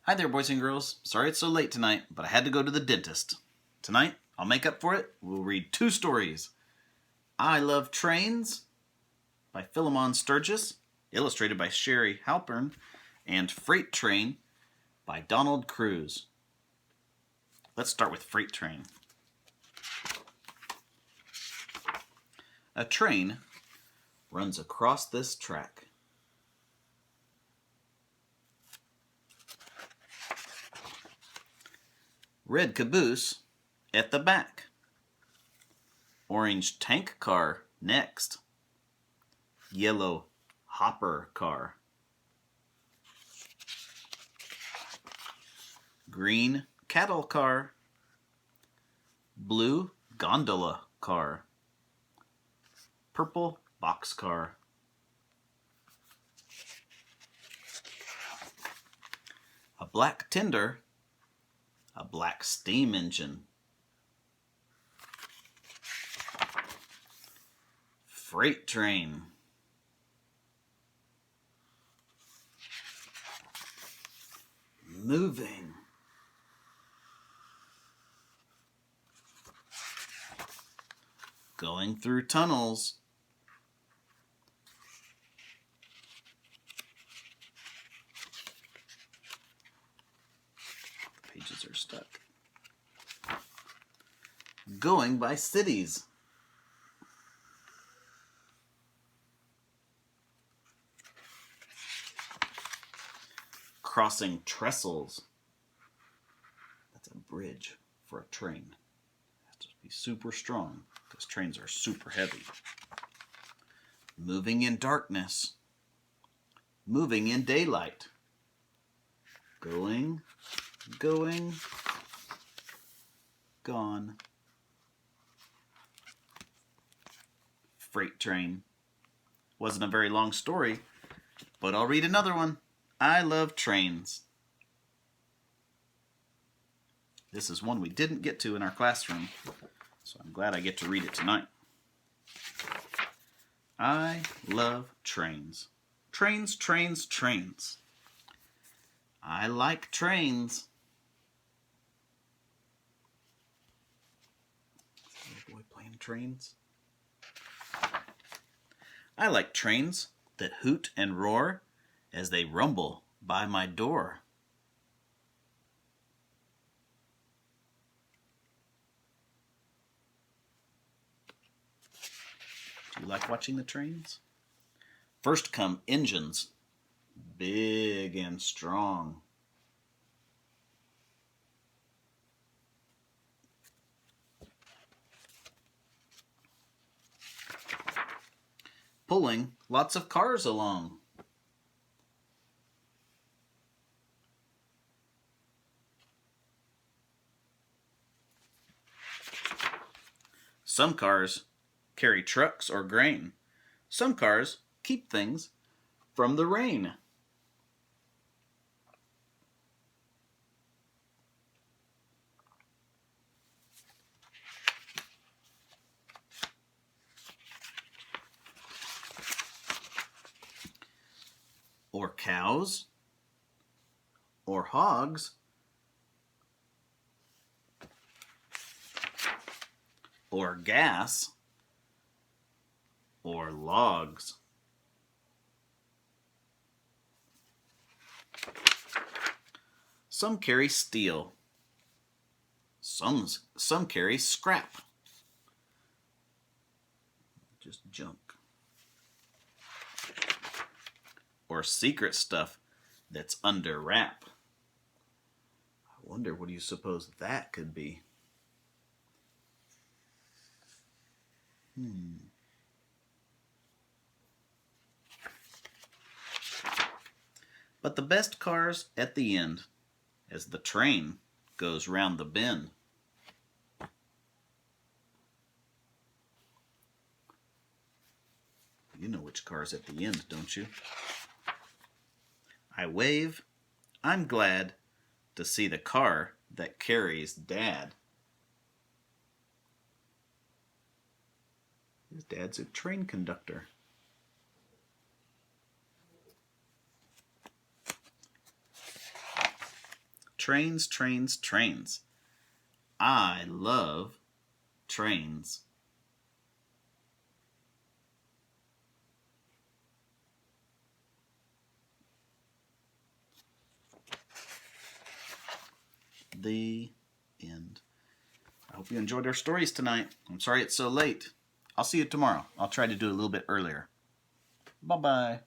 Hi there, boys and girls. Sorry it's so late tonight, but I had to go to the dentist. Tonight, I'll make up for it. We'll read two stories. I Love Trains by Philemon Sturgis, illustrated by Sherry Halpern, and Freight Train by Donald Cruz. Let's start with Freight Train. A train runs across this track. Red caboose at the back. Orange tank car next. Yellow hopper car. Green cattle car. Blue gondola car. Purple box car. A black tender. A black steam engine. Freight train. Moving. Going through tunnels. The pages are stuck. Going by cities. Crossing trestles. That's a bridge for a train. It has to be super strong because trains are super heavy. Moving in darkness. Moving in daylight. Going, gone. Freight train. Wasn't a very long story, but I'll read another one. I Love Trains. This is one we didn't get to in our classroom, so I'm glad I get to read it tonight. I love trains. Trains, trains, trains. I like trains. Little boy playing trains. I like trains that hoot and roar as they rumble by my door. Do you like watching the trains? First come engines, big and strong. Pulling lots of cars along. Some cars carry trucks or grain. Some cars keep things from the rain. Or cows, or hogs, or gas, or logs. Some carry steel. Some carry scrap. Just junk. Or secret stuff that's under wrap. I wonder what do you suppose that could be? But the best car's at the end, as the train goes round the bend. You know which car's at the end, don't you? I wave. I'm glad to see the car that carries Dad. His dad's a train conductor. Trains, trains, trains. I love trains. The end. I hope you enjoyed our stories tonight. I'm sorry it's so late. I'll see you tomorrow. I'll try to do it a little bit earlier. Bye-bye.